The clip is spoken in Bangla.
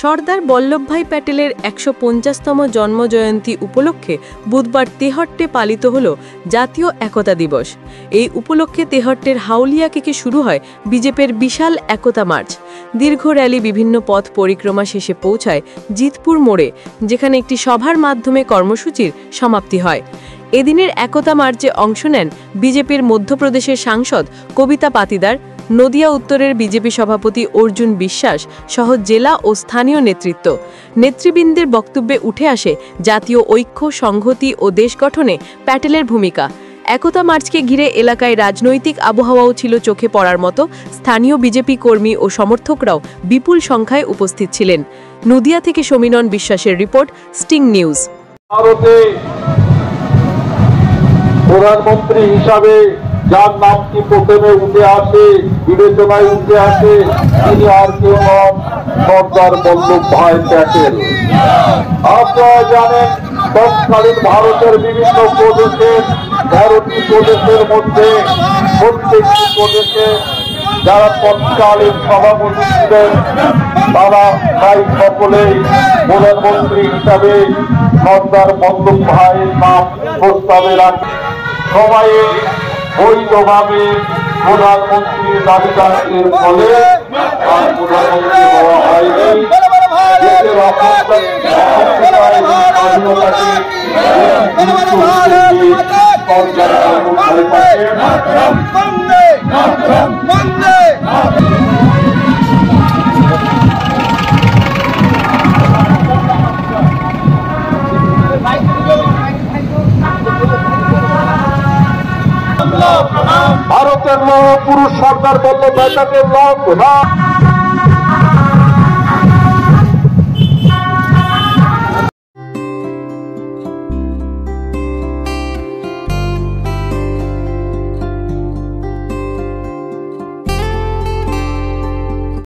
সর্দার বল্লভভাই প্যাটেলের ১৫০তম জন্মজয়ন্তী উপলক্ষে বুধবার তেহট্টে পালিত হল জাতীয় একতা দিবস। এই উপলক্ষে তেহট্টের হাউলিয়া থেকে শুরু হয় বিজেপির বিশাল একতা মার্চ। দীর্ঘ র্যালি বিভিন্ন পথ পরিক্রমা শেষে পৌঁছায় জিতপুর মোড়ে, যেখানে একটি সভার মাধ্যমে কর্মসূচির সমাপ্তি হয়। এদিনের একতা মার্চে অংশ নেন বিজেপির মধ্যপ্রদেশের সাংসদ কবিতা পাতিদার, নদিয়া উত্তরের বিজেপি সভাপতি অর্জুন বিশ্বাস সহ জেলা ও স্থানীয় নেতৃবৃন্দের বক্তব্যে উঠে আসে জাতীয় ঐক্য, সংহতি ও দেশ গঠনে প্যাটেলের ভূমিকা। একতা মার্চকে ঘিরে এলাকায় রাজনৈতিক আবহাওয়াও ছিল চোখে পড়ার মতো। স্থানীয় বিজেপি কর্মী ও সমর্থকরাও বিপুল সংখ্যায় উপস্থিত ছিলেন। নদিয়া থেকে সমীনন বিশ্বাসের রিপোর্ট, স্টিং নিউজ। প্রধানমন্ত্রী হিসাবে যার নামটি প্রথমে উঠে আসে, বিবেচনায় উঠে আসে, তিনি আর কেউ নন, সর্দার বল্লভভাই প্যাটেল। আপনারা জানেন, তৎকালীন ভারতের বিভিন্ন প্রদেশের ১৩টি প্রদেশের মধ্যে প্রত্যেকটি প্রদেশে যারা তৎকালীন সভাপতি ছিলেন তারা প্রায় সকলেই প্রধানমন্ত্রী হিসাবে সর্দার বল্লভভাইয়ের নাম প্রস্তাবে রাখে। সবাই বৈধভাবে প্রধানমন্ত্রীর দাবিদারের ফলে আর প্রধানমন্ত্রী হওয়া হয়নি। দেশের ভারতের লৌহ পুরুষ সর্দার বল্লভভাই প্যাটেল লৌহ